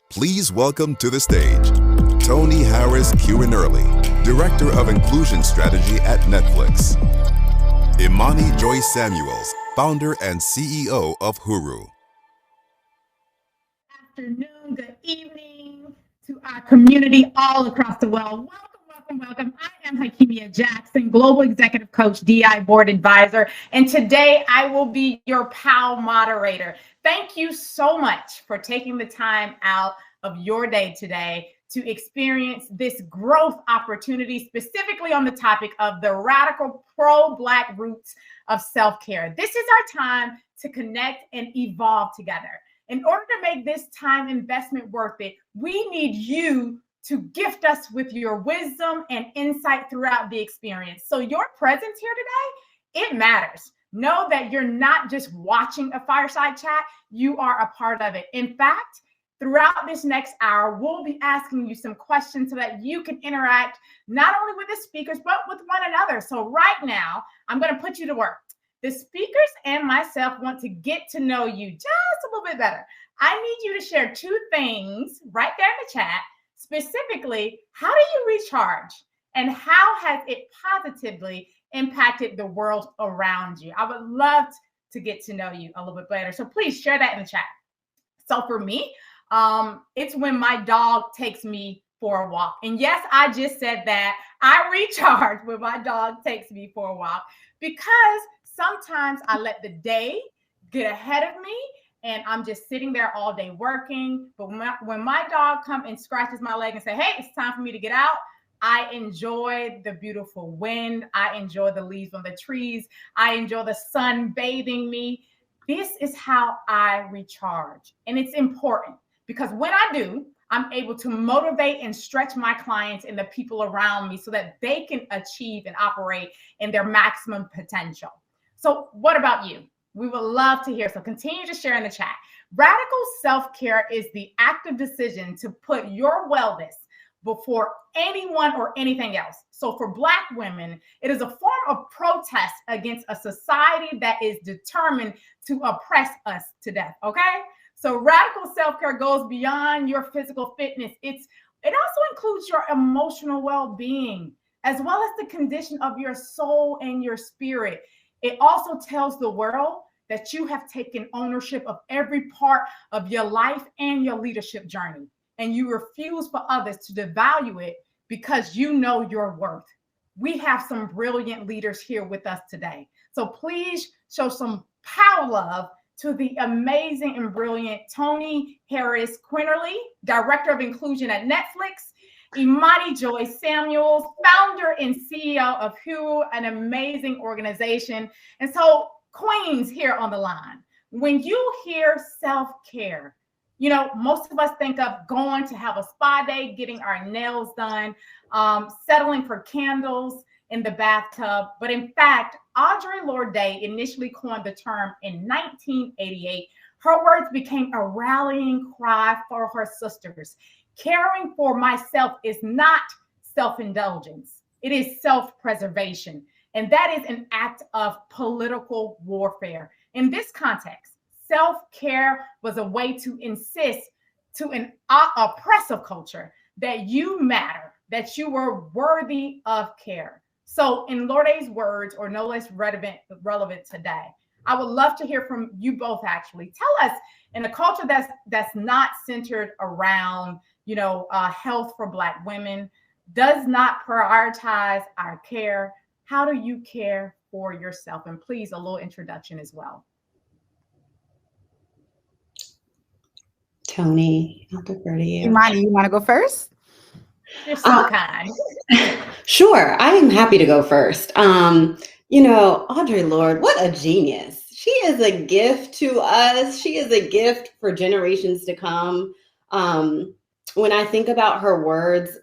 Please welcome to the stage, Tony Harris Early, Director of Inclusion Strategy at Netflix. Imani Joyce Samuels, Founder and CEO of Huru. Afternoon, good evening to our community all across the world. Welcome. I am Hakimia Jackson, Global Executive Coach, DI Board Advisor, and today I will be your POW moderator. Thank you so much for taking the time out of your day today to experience this growth opportunity, specifically on the topic of the radical pro-Black roots of self-care. This is our time to connect and evolve together. In order to make this time investment worth it, we need you to gift us with your wisdom and insight throughout the experience. So your presence here today, it matters. Know that you're not just watching a fireside chat, you are a part of it. In fact, throughout this next hour, we'll be asking you some questions so that you can interact not only with the speakers, but with one another. So right now, I'm going to put you to work. The speakers and myself want to get to know you just a little bit better. I need you to share two things right there in the chat. Specifically, how do you recharge and how has it positively impacted the world around you? I would love to get to know you a little bit better. So please share that in the chat. So for me, it's when my dog takes me for a walk. And yes, I just said that. I recharge when my dog takes me for a walk because sometimes I let the day get ahead of me and I'm just sitting there all day working. But when my dog comes and scratches my leg and say, hey, it's time for me to get out, I enjoy the beautiful wind. I enjoy the leaves on the trees. I enjoy the sun bathing me. This is how I recharge. And it's important because when I do, I'm able to motivate and stretch my clients and the people around me so that they can achieve and operate in their maximum potential. So what about you? We would love to hear. So continue to share in the chat. Radical self-care is the active decision to put your wellness before anyone or anything else. So for Black women, it is a form of protest against a society that is determined to oppress us to death, okay? So radical self-care goes beyond your physical fitness. It also includes your emotional well-being, as well as the condition of your soul and your spirit. It also tells the world that you have taken ownership of every part of your life and your leadership journey, and you refuse for others to devalue it because you know your worth. We have some brilliant leaders here with us today. So please show some power love to the amazing and brilliant Tony Harris Quinterly, Director of Inclusion at Netflix, Imani Joyce Samuels, founder and CEO of Huru, an amazing organization. And so, queens here on the line, when you hear self-care, you know, most of us think of going to have a spa day, getting our nails done, settling for candles in the bathtub. But in fact, Audre Lorde initially coined the term in 1988. Her words became a rallying cry for her sisters. Caring for myself is not self-indulgence. It is self-preservation. And that is an act of political warfare. In this context, self-care was a way to insist to an oppressive culture that you matter, that you were worthy of care. So in Lorde's words, or no less relevant today, I would love to hear from you both actually. Tell us, in a culture that's not centered around, health for Black women, does not prioritize our care, how do you care for yourself? And please, a little introduction as well. Tony, I'll defer to you. Imani, you want to go first? You're so kind. Sure, I am happy to go first. Audre Lorde, what a genius. She is a gift to us. She is a gift for generations to come. When I think about her words,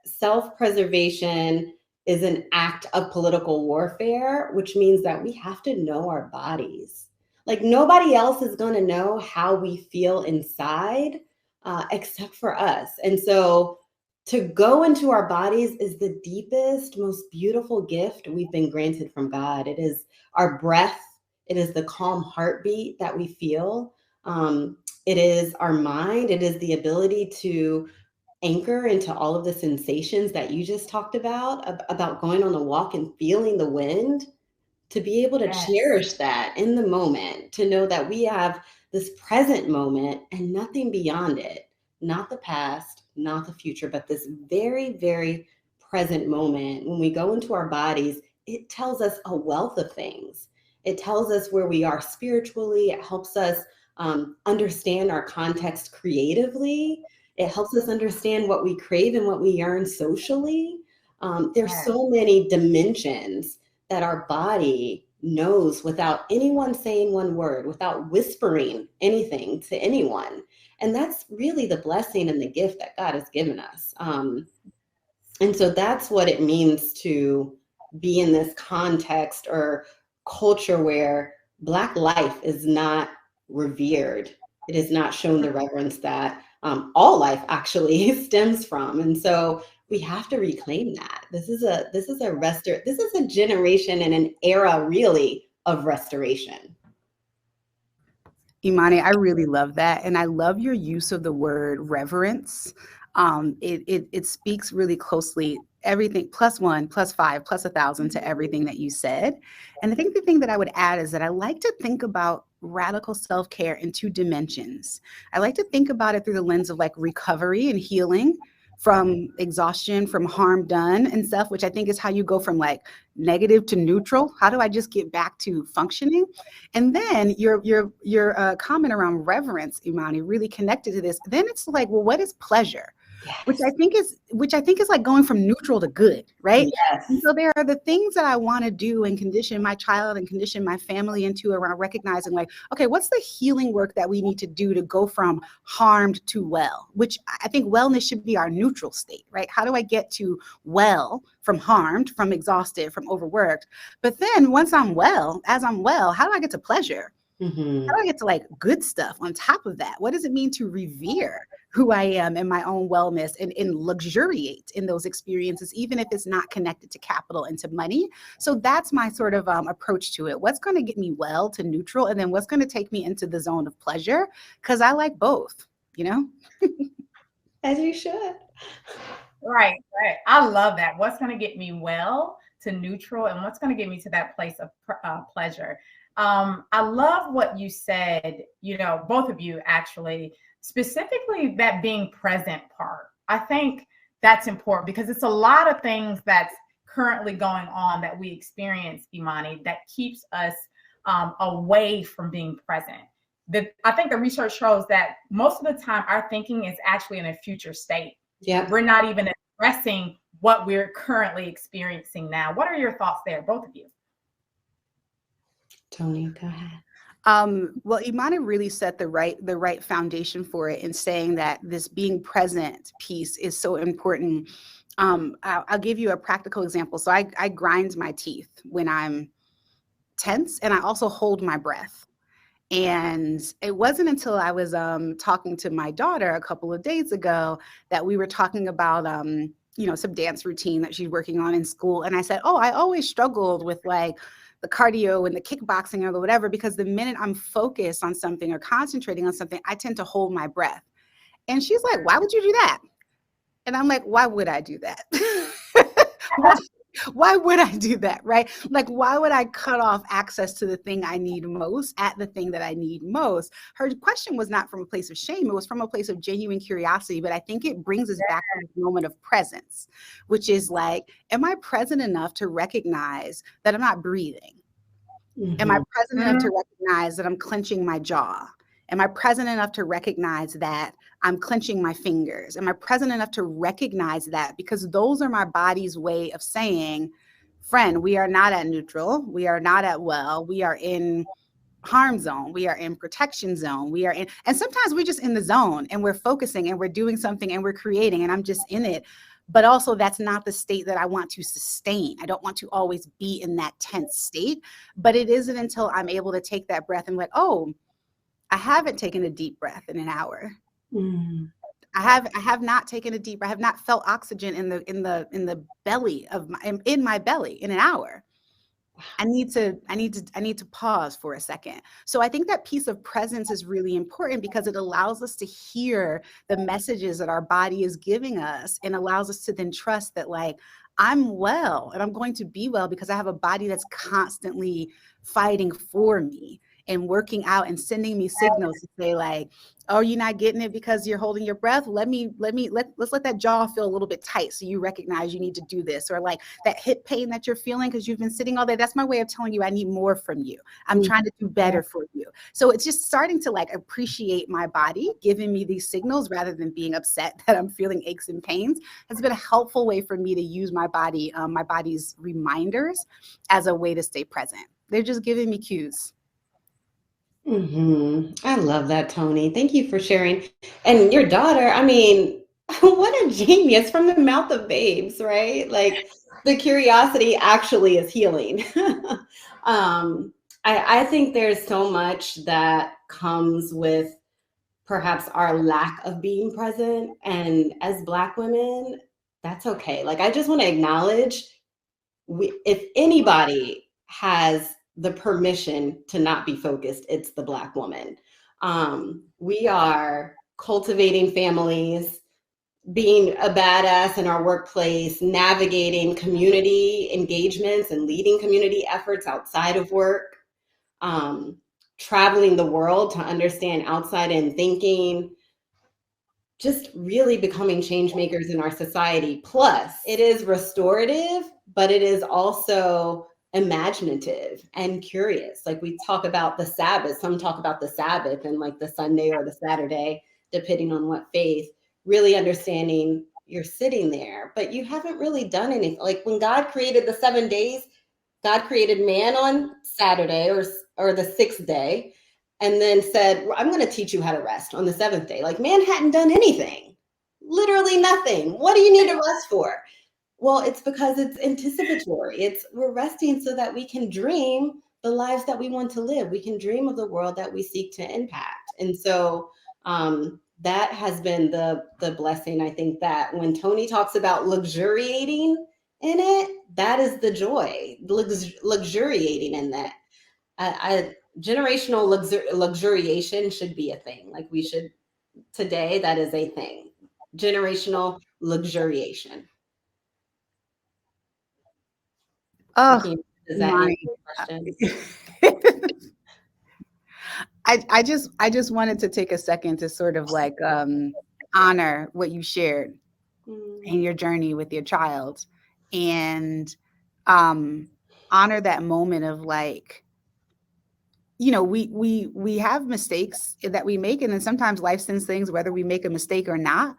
self-preservation is an act of political warfare, which means that we have to know our bodies. Like nobody else is going to know how we feel inside except for us. And so to go into our bodies is the deepest, most beautiful gift we've been granted from God. It is our breath. It is the calm heartbeat that we feel. It is our mind. It is the ability to anchor into all of the sensations that you just talked about going on a walk and feeling the wind, to be able to Yes. cherish that in the moment, to know that we have this present moment and nothing beyond it, not the past, not the future, but this very, very present moment. When we go into our bodies, it tells us a wealth of things. It tells us where we are spiritually. It helps us understand our context creatively. It helps us understand what we crave and what we yearn socially. There's Yes. so many dimensions that our body knows without anyone saying one word, without whispering anything to anyone. And that's really the blessing and the gift that God has given us. And so that's what it means to be in this context or culture where Black life is not revered. It is not shown the reverence that all life actually stems from. And so we have to reclaim that. This is a generation and an era really of restoration. Imani, I really love that. And I love your use of the word reverence. It speaks really closely, everything +1, +5, +1,000 to everything that you said. And I think the thing that I would add is that I like to think about radical self-care in 2 dimensions. I like to think about it through the lens of like recovery and healing from exhaustion, from harm done and stuff, which I think is how you go from like negative to neutral. How do I just get back to functioning? And then your comment around reverence, Imani, really connected to this. Then it's like, well, what is pleasure? Yes. Which I think is like going from neutral to good, right? Yes. And so there are the things that I want to do and condition my child and condition my family into around recognizing like, okay, what's the healing work that we need to do to go from harmed to well, which I think wellness should be our neutral state, right? How do I get to well from harmed, from exhausted, from overworked? But then once I'm well, as I'm well, how do I get to pleasure? Mm-hmm. How do I get to like good stuff on top of that? What does it mean to revere who I am and my own wellness and luxuriate in those experiences, even if it's not connected to capital and to money? So that's my sort of approach to it. What's going to get me well to neutral, and then what's going to take me into the zone of pleasure? Because I like both, you know? As you should. Right. I love that. What's going to get me well to neutral, and what's going to get me to that place of pleasure? I love what you said, both of you actually, specifically that being present part. I think that's important because it's a lot of things that's currently going on that we experience, Imani, that keeps us away from being present. I think the research shows that most of the time our thinking is actually in a future state. Yeah. We're not even addressing what we're currently experiencing now. What are your thoughts there, both of you? Tony, go ahead. Well, Imani really set the right foundation for it in saying that this being present piece is so important. I'll give you a practical example. So I grind my teeth when I'm tense, and I also hold my breath. And it wasn't until I was talking to my daughter a couple of days ago that we were talking about some dance routine that she's working on in school. And I said, oh, I always struggled with like the cardio and the kickboxing or the whatever, because the minute I'm focused on something or concentrating on something, I tend to hold my breath. And she's like, why would you do that? And I'm like, why would I do that? Why would I do that, right? Like, why would I cut off access to the thing I need most at the thing that I need most? Her question was not from a place of shame. It was from a place of genuine curiosity. But I think it brings us back to the moment of presence, which is like, am I present enough to recognize that I'm not breathing? Mm-hmm. Am I present enough to recognize that I'm clenching my jaw? Am I present enough to recognize that I'm clenching my fingers? Am I present enough to recognize that? Because those are my body's way of saying, friend, we are not at neutral. We are not at well. We are in harm zone. We are in protection zone. And sometimes we're just in the zone and we're focusing and we're doing something and we're creating and I'm just in it. But also that's not the state that I want to sustain. I don't want to always be in that tense state, but it isn't until I'm able to take that breath and like, oh, I haven't taken a deep breath in an hour. Mm. I have not taken a deep breath. I have not felt oxygen in the belly of in my belly in an hour. I need to pause for a second. So I think that piece of presence is really important because it allows us to hear the messages that our body is giving us and allows us to then trust that, like, I'm well and I'm going to be well because I have a body that's constantly fighting for me and working out and sending me signals to say, like, oh, you're not getting it because you're holding your breath. Let's let that jaw feel a little bit tight so you recognize you need to do this. Or like that hip pain that you're feeling because you've been sitting all day. That's my way of telling you I need more from you. I'm trying to do better for you. So it's just starting to like appreciate my body giving me these signals rather than being upset that I'm feeling aches and pains has been a helpful way for me to use my body, my body's reminders as a way to stay present. They're just giving me cues. I love that, Tony. Thank you for sharing. And your daughter, I mean, what a genius from the mouth of babes, right? Like the curiosity actually is healing. I think there's so much that comes with perhaps our lack of being present. And as Black women, that's okay. Like, I just want to acknowledge if anybody has the permission to not be focused, it's the Black woman. We are cultivating families, being a badass in our workplace, navigating community engagements and leading community efforts outside of work, traveling the world to understand outside in thinking, just really becoming change makers in our society. Plus, it is restorative, but it is also imaginative and curious. Like we talk about the Sabbath, some talk about the Sabbath and like the Sunday or the Saturday, depending on what faith, really understanding you're sitting there, but you haven't really done anything. Like when God created the 7 days, God created man on Saturday or the sixth day, and then said, I'm going to teach you how to rest on the seventh day. Like man hadn't done anything, literally nothing. What do you need to rest for? Well, it's because it's anticipatory. We're resting so that we can dream the lives that we want to live. We can dream of the world that we seek to impact. And so that has been the blessing. I think that when Tony talks about luxuriating in it, that is the joy, luxuriating in that. Generational luxuriation should be a thing. Like we should, today, that is a thing. Generational luxuriation. Oh, does that answer your question? I just wanted to take a second to sort of like honor what you shared in your journey with your child and honor that moment of like, you know, we have mistakes that we make, and then sometimes life sends things whether we make a mistake or not.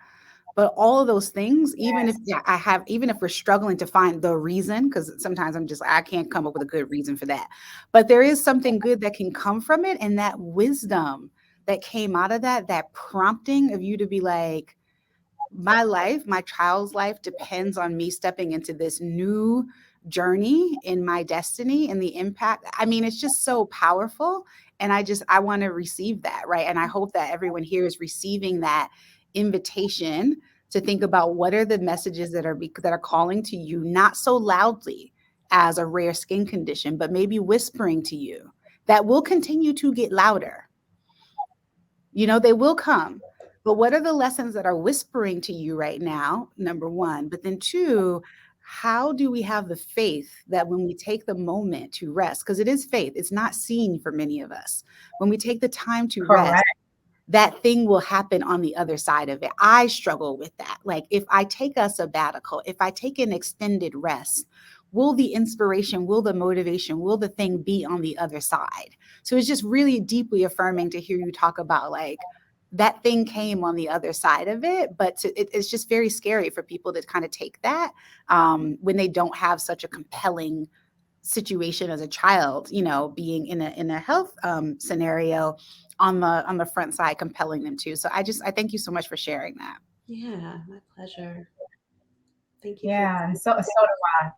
But all of those things, even if we're struggling to find the reason, because sometimes I can't come up with a good reason for that. But there is something good that can come from it. And that wisdom that came out of that prompting of you to be like, my life, my child's life depends on me stepping into this new journey in my destiny and the impact. I mean, it's just so powerful. And I want to receive that, right? And I hope that everyone here is receiving that invitation to think about what are the messages that are calling to you, not so loudly as a rare skin condition, but maybe whispering to you that will continue to get louder. You know, they will come. But what are the lessons that are whispering to you right now? Number one. But then two, how do we have the faith that when we take the moment to rest, because it is faith, it's not seen for many of us. When we take the time to rest, that thing will happen on the other side of it. I struggle with that. Like if I take a sabbatical, if I take an extended rest, will the inspiration, will the motivation, will the thing be on the other side? So it's just really deeply affirming to hear you talk about like that thing came on the other side of it, but it's just very scary for people to kind of take that when they don't have such a compelling situation as a child, you know, being in a health scenario on the front side, compelling them to. So I thank you so much for sharing that. Yeah, my pleasure. Thank you. Yeah, and so do I.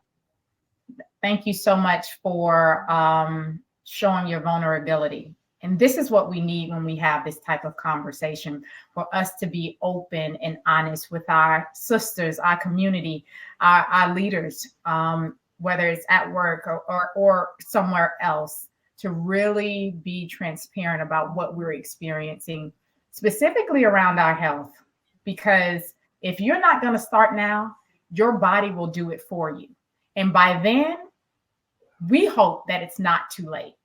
Thank you so much for showing your vulnerability. And this is what we need when we have this type of conversation, for us to be open and honest with our sisters, our community, our leaders. whether it's at work or somewhere else, to really be transparent about what we're experiencing, specifically around our health. Because if you're not going to start now, your body will do it for you. And by then, we hope that it's not too late.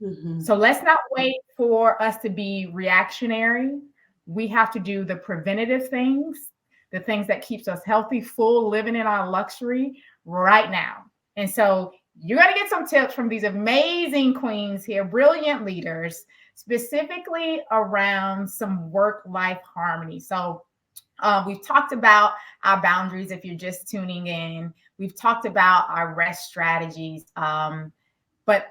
Mm-hmm. So let's not wait for us to be reactionary. We have to do the preventative things, the things that keeps us healthy, full, living in our luxury right now. And so you're going to get some tips from these amazing queens here, brilliant leaders, specifically around some work-life harmony. So we've talked about our boundaries if you're just tuning in. We've talked about our rest strategies, but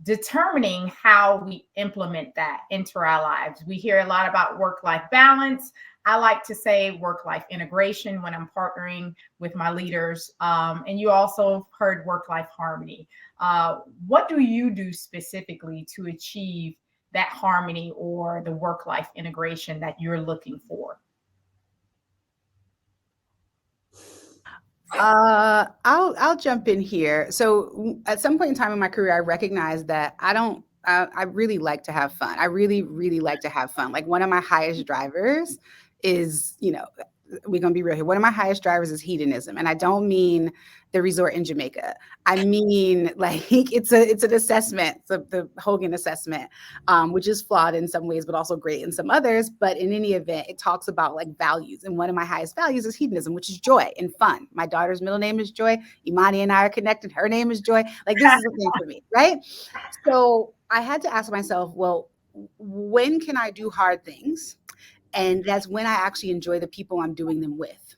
determining how we implement that into our lives. We hear a lot about work-life balance. I like to say work-life integration when I'm partnering with my leaders. And you also heard work-life harmony. What do you do specifically to achieve that harmony or the work-life integration that you're looking for? I'll jump in here. So at some point in time in my career, I recognized that I really like to have fun. I really, really like to have fun. Like one of my highest drivers is, we're going to be real here. One of my highest drivers is hedonism. And I don't mean the resort in Jamaica. I mean, like it's an assessment, the Hogan assessment, which is flawed in some ways, but also great in some others. But in any event, it talks about like values. And one of my highest values is hedonism, which is joy and fun. My daughter's middle name is Joy. Imani and I are connected. Her name is Joy. Like this is a thing for me, right? So I had to ask myself, well, when can I do hard things? And that's when I actually enjoy the people I'm doing them with.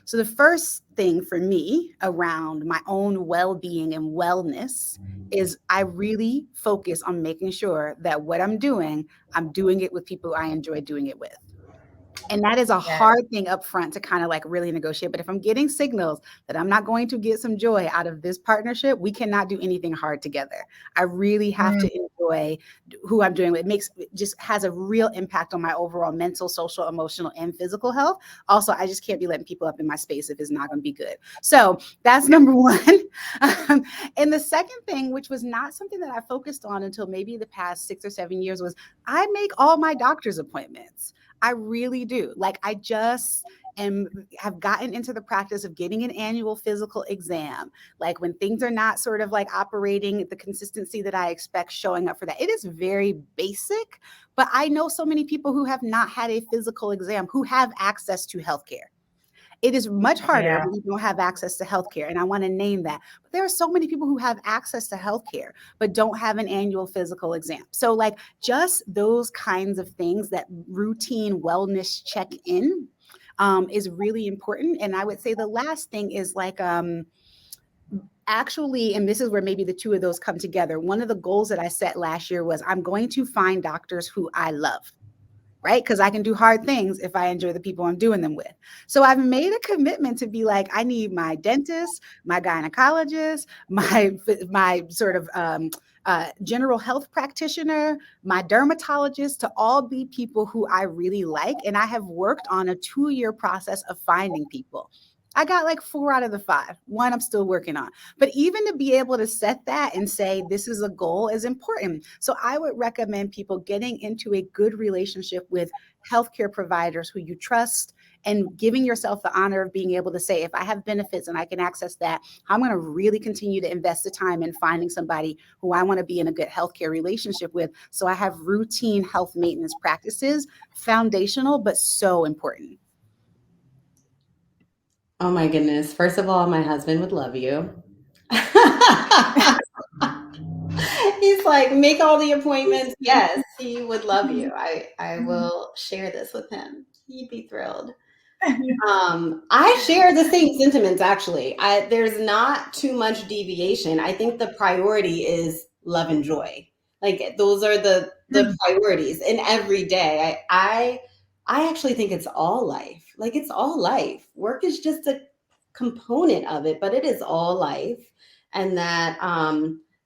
So the first thing for me around my own well-being and wellness is I really focus on making sure that what I'm doing it with people I enjoy doing it with. And that is a hard thing up front to kind of like really negotiate. But if I'm getting signals that I'm not going to get some joy out of this partnership, we cannot do anything hard together. I really have to enjoy who I'm doing it. It just has a real impact on my overall mental, social, emotional, and physical health. Also, I just can't be letting people up in my space if it's not going to be good. So that's number one. And the second thing, which was not something that I focused on until maybe the past 6 or 7 years, was I make all my doctor's appointments. I really do. Like I just have gotten into the practice of getting an annual physical exam. Like when things are not sort of like operating at the consistency that I expect, showing up for that. It is very basic, but I know so many people who have not had a physical exam who have access to healthcare. It is much harder when you don't have access to healthcare. And I want to name that. But there are so many people who have access to healthcare, but don't have an annual physical exam. So like just those kinds of things, that routine wellness check-in is really important. And I would say the last thing is like, actually, and this is where maybe the two of those come together. One of the goals that I set last year was I'm going to find doctors who I love. Right? Because I can do hard things if I enjoy the people I'm doing them with. So I've made a commitment to be like, I need my dentist, my gynecologist, my sort of general health practitioner, my dermatologist, to all be people who I really like. And I have worked on a 2-year process of finding people. I got like 4 out of the 5. 1 I'm still working on. But even to be able to set that and say this is a goal is important. So I would recommend people getting into a good relationship with healthcare providers who you trust, and giving yourself the honor of being able to say, if I have benefits and I can access that, I'm going to really continue to invest the time in finding somebody who I want to be in a good healthcare relationship with. So I have routine health maintenance practices, foundational, but so important. Oh my goodness. First of all, my husband would love you. He's like, make all the appointments. Yes, he would love you. I will share this with him. He'd be thrilled. I share the same sentiments, actually. There's not too much deviation. I think the priority is love and joy. Like those are the priorities in every day. I actually think it's all life. Like it's all life. Work is just a component of it, but it is all life. And that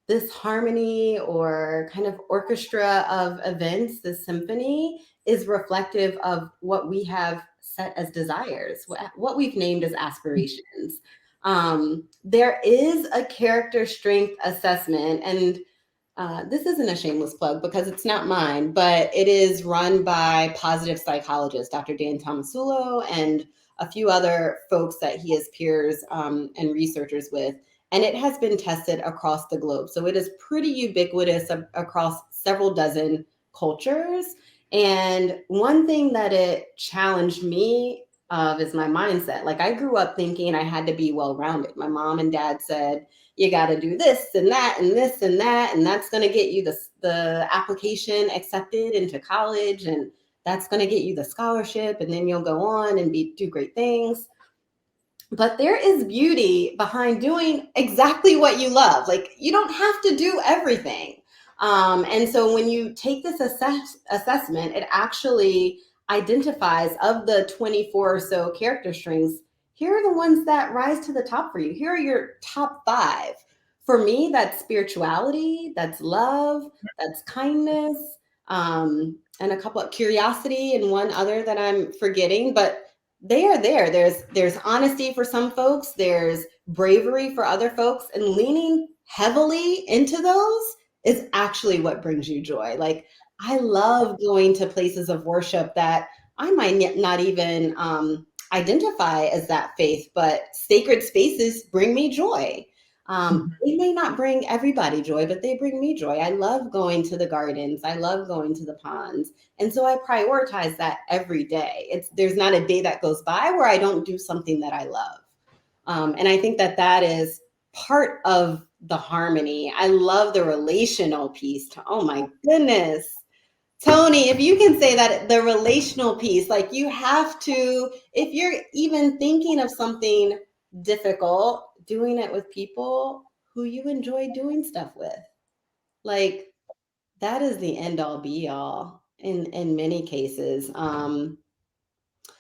this harmony or kind of orchestra of events, this symphony, is reflective of what we have set as desires, what we've named as aspirations. There is a character strength assessment, and this isn't a shameless plug because it's not mine, but it is run by positive psychologist, Dr. Dan Tomasulo, and a few other folks that he has peers and researchers with. And it has been tested across the globe. So it is pretty ubiquitous across several dozen cultures. And one thing that it challenged me of is my mindset. Like, I grew up thinking I had to be well-rounded. My mom and dad said, you got to do this and that and this and that, and that's going to get you the application accepted into college, and that's going to get you the scholarship, and then you'll go on and do great things. But there is beauty behind doing exactly what you love. Like, you don't have to do everything. And so when you take this assessment, it actually identifies, of the 24 or so character strengths, here are the ones that rise to the top for you. Here are your top 5. For me, that's spirituality, that's love, that's kindness, and a couple of curiosity, and one other that I'm forgetting, but they are there. There's honesty for some folks, there's bravery for other folks, and leaning heavily into those is actually what brings you joy. Like, I love going to places of worship that I might not even identify as that faith, but sacred spaces bring me joy. They may not bring everybody joy, but they bring me joy. I love going to the gardens. I love going to the ponds. And so I prioritize that every day. There's not a day that goes by where I don't do something that I love. And I think that is part of the harmony. I love the relational piece. Oh my goodness. Tony, if you can say that, the relational piece, like, you have to, if you're even thinking of something difficult, doing it with people who you enjoy doing stuff with. Like, that is the end all be all in many cases.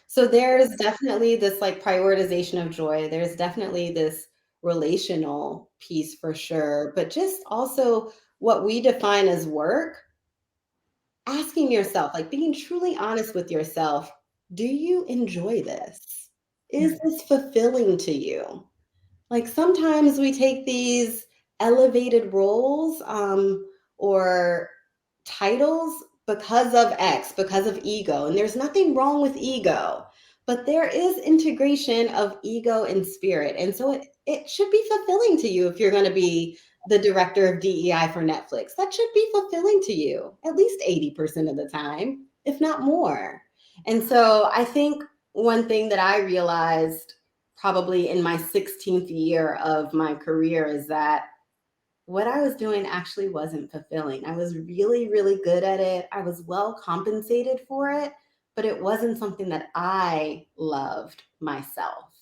So there's definitely this, like, prioritization of joy. There's definitely this relational piece for sure, but just also what we define as work. Asking yourself, like, being truly honest with yourself, do you enjoy this? Is this fulfilling to you? Like, sometimes we take these elevated roles or titles because of X, because of ego. And there's nothing wrong with ego, but there is integration of ego and spirit. And so it should be fulfilling to you if you're going to be the director of DEI for Netflix. That should be fulfilling to you at least 80% of the time, if not more. And so I think one thing that I realized probably in my 16th year of my career is that what I was doing actually wasn't fulfilling. I was really, really good at it. I was well compensated for it, but it wasn't something that I loved myself.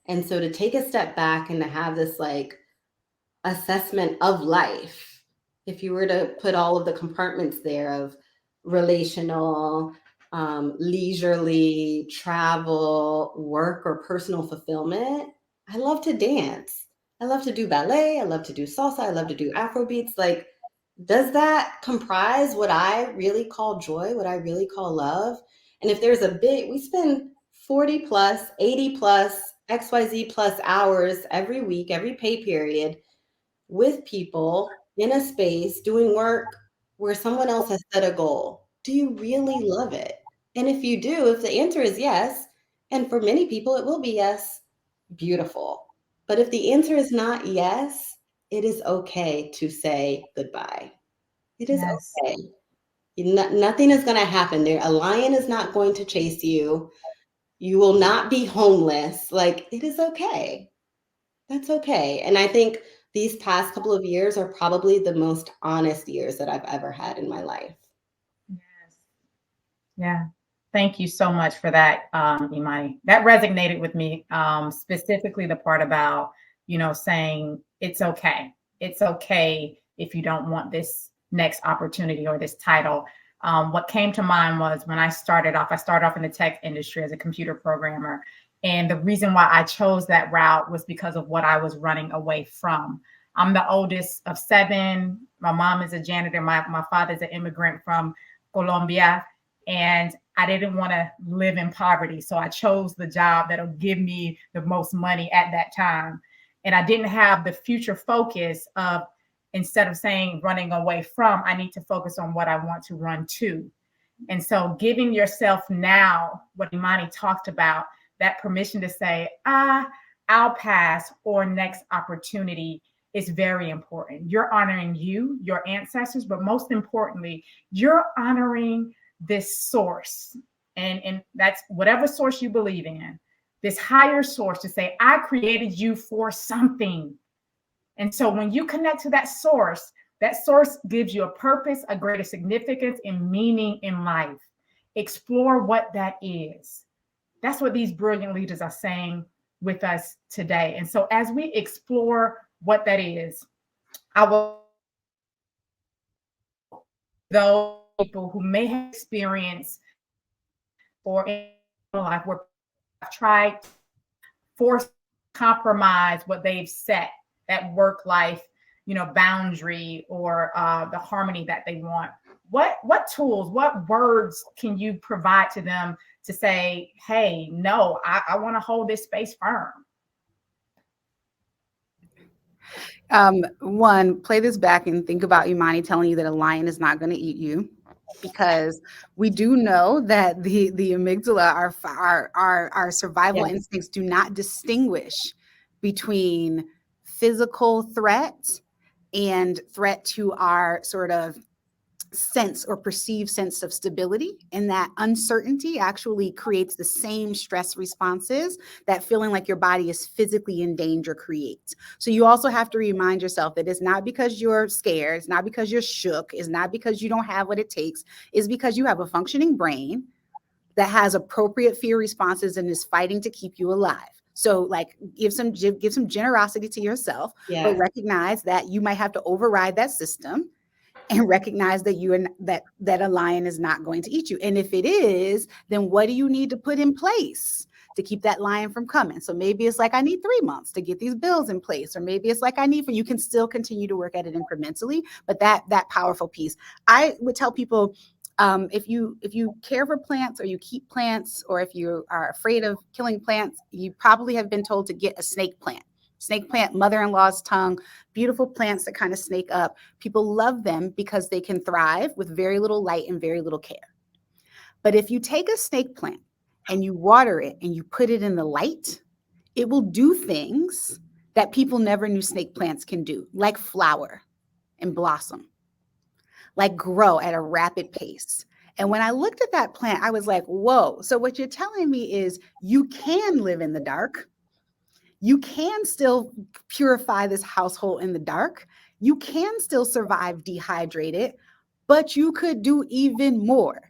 And so to take a step back and to have this, like, assessment of life, if you were to put all of the compartments there of relational, leisurely, travel, work, or personal fulfillment. I love to dance. I love to do ballet. I love to do salsa. I love to do Afro beats. Like, does that comprise what I really call joy, what I really call love? And if there's we spend 40 plus, 80 plus, XYZ plus hours every week, every pay period, with people in a space doing work where someone else has set a goal. Do you really love it? And if you do, if the answer is yes, and for many people it will be yes, beautiful. But if the answer is not yes, it is okay to say goodbye. It is okay. Nothing is going to happen there. A lion is not going to chase you. You will not be homeless. Like, it is okay. That's okay. And I think these past couple of years are probably the most honest years that I've ever had in my life. Yes. Yeah. Thank you so much for that, Imani. That resonated with me, specifically the part about, saying it's okay. It's okay if you don't want this next opportunity or this title. What came to mind was when I started off in the tech industry as a computer programmer. And the reason why I chose that route was because of what I was running away from. I'm the oldest of 7. My mom is a janitor. My father's an immigrant from Colombia. And I didn't want to live in poverty. So I chose the job that'll give me the most money at that time. And I didn't have the future focus of, instead of saying running away from, I need to focus on what I want to run to. And so giving yourself now, what Imani talked about, that permission to say, I'll pass, or next opportunity, is very important. You're honoring you, your ancestors, but most importantly, you're honoring this source. And that's whatever source you believe in, this higher source, to say, I created you for something. And so when you connect to that source gives you a purpose, a greater significance and meaning in life. Explore what that is. That's what these brilliant leaders are saying with us today. And so as we explore what that is, I will, those people who may have experienced or in life where I've tried to force, compromise what they've set, that work life, boundary, or the harmony that they want. What tools, what words can you provide to them to say, hey, no, I want to hold this space firm? One, play this back and think about Imani telling you that a lion is not going to eat you, because we do know that the amygdala, our survival instincts, do not distinguish between physical threat and threat to our sort of sense or perceived sense of stability. And that uncertainty actually creates the same stress responses that feeling like your body is physically in danger creates. So you also have to remind yourself that it's not because you're scared, it's not because you're shook, it's not because you don't have what it takes, it's because you have a functioning brain that has appropriate fear responses and is fighting to keep you alive. So like give some generosity to yourself, but recognize that you might have to override that system, and recognize that that a lion is not going to eat you. And if it is, then what do you need to put in place to keep that lion from coming? So maybe it's like, I need 3 months to get these bills in place, or maybe it's like you can still continue to work at it incrementally, but that powerful piece. I would tell people, if you care for plants, or you keep plants, or if you are afraid of killing plants, you probably have been told to get a snake plant. Snake plant, mother-in-law's tongue, beautiful plants that kind of snake up. People love them because they can thrive with very little light and very little care. But if you take a snake plant and you water it and you put it in the light, it will do things that people never knew snake plants can do, like flower and blossom, like grow at a rapid pace. And when I looked at that plant, I was like, whoa. So what you're telling me is you can live in the dark. You can still purify this household in the dark. You can still survive dehydrated, but you could do even more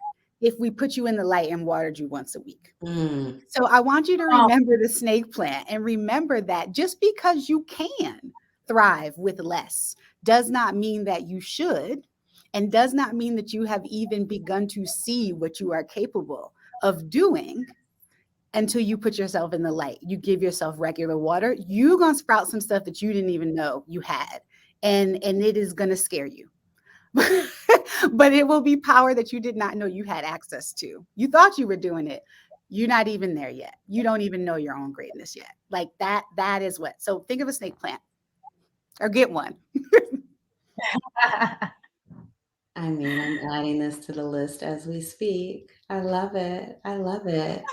if we put you in the light and watered you once a week. So I want you to remember the snake plant, and remember that just because you can thrive with less does not mean that you should, and does not mean that you have even begun to see what you are capable of doing. Until you put yourself in the light, you give yourself regular water, you're going to sprout some stuff that you didn't even know you had. And it is going to scare you. But it will be power that you did not know you had access to. You thought you were doing it. You're not even there yet. You don't even know your own greatness yet. Like that is what. So think of a snake plant, or get one. I mean, I'm adding this to the list as we speak. I love it. I love it.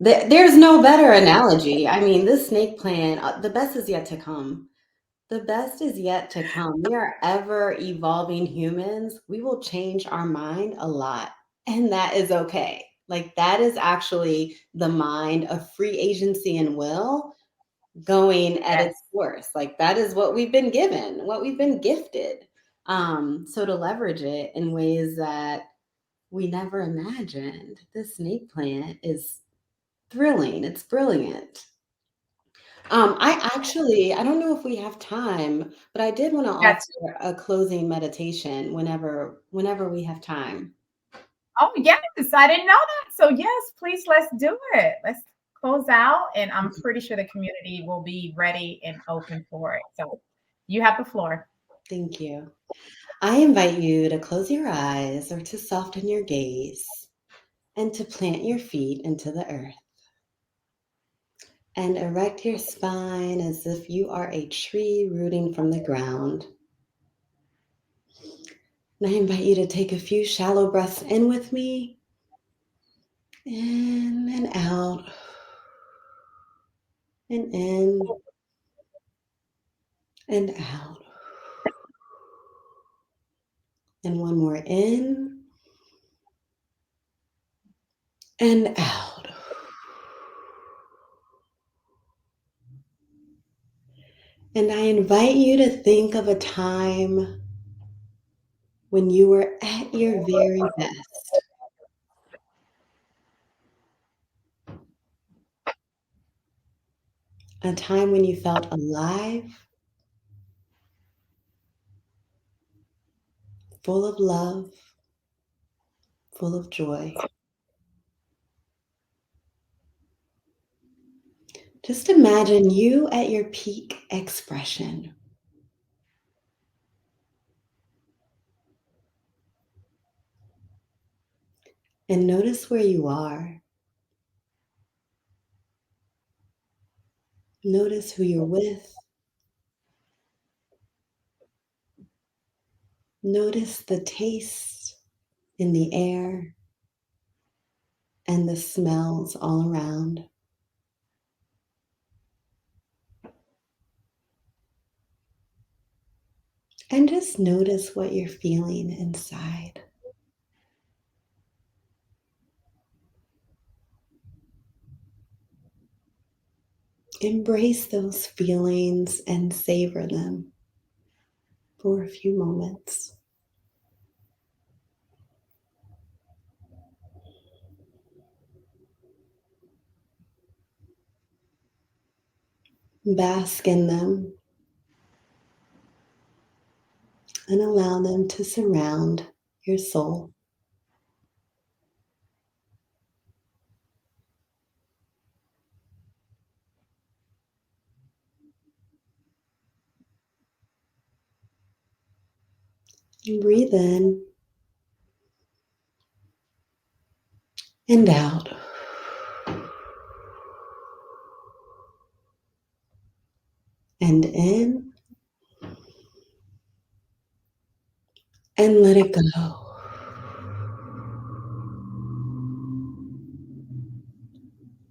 There's no better analogy. I mean, this snake plant, the best is yet to come. The best is yet to come. We are ever evolving humans. We will change our mind a lot, and that is okay. Like, that is actually the mind of free agency and will going at its course. Like, that is what we've been given, what we've been gifted. So to leverage it in ways that we never imagined. This snake plant is thrilling. It's brilliant. I don't know if we have time, but I did want to offer a closing meditation whenever we have time. Oh, yes. I didn't know that. So yes, please, let's do it. Let's close out. And I'm pretty sure the community will be ready and open for it. So you have the floor. Thank you. I invite you to close your eyes or to soften your gaze. and to plant your feet into the earth. And erect your spine as if you are a tree rooting from the ground. And I invite you to take a few shallow breaths in with me. In and out. And in and out. And one more in and out. And I invite you to think of a time when you were at your very best. A time when you felt alive, full of love, full of joy. Just imagine you at your peak expression. And notice where you are. Notice who you're with. Notice the taste in the air and the smells all around. And just notice what you're feeling inside. Embrace those feelings and savor them for a few moments. Bask in them and allow them to surround your soul. And breathe in and out. And in and let it go.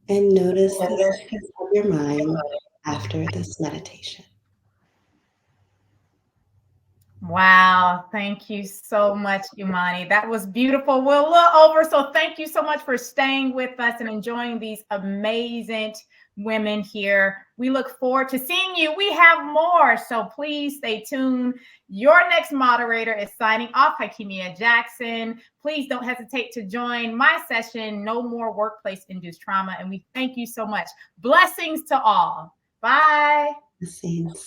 And notice the space of your mind after this meditation. Wow, thank you so much, Imani. That was beautiful. We're a little over, so thank you so much for staying with us and enjoying these amazing women here. We look forward to seeing you. We have more, so please stay tuned. Your next moderator is signing off, Hakimia Jackson. Please don't hesitate to join my session, No More Workplace-Induced Trauma, and we thank you so much. Blessings to all. Bye. Blessings.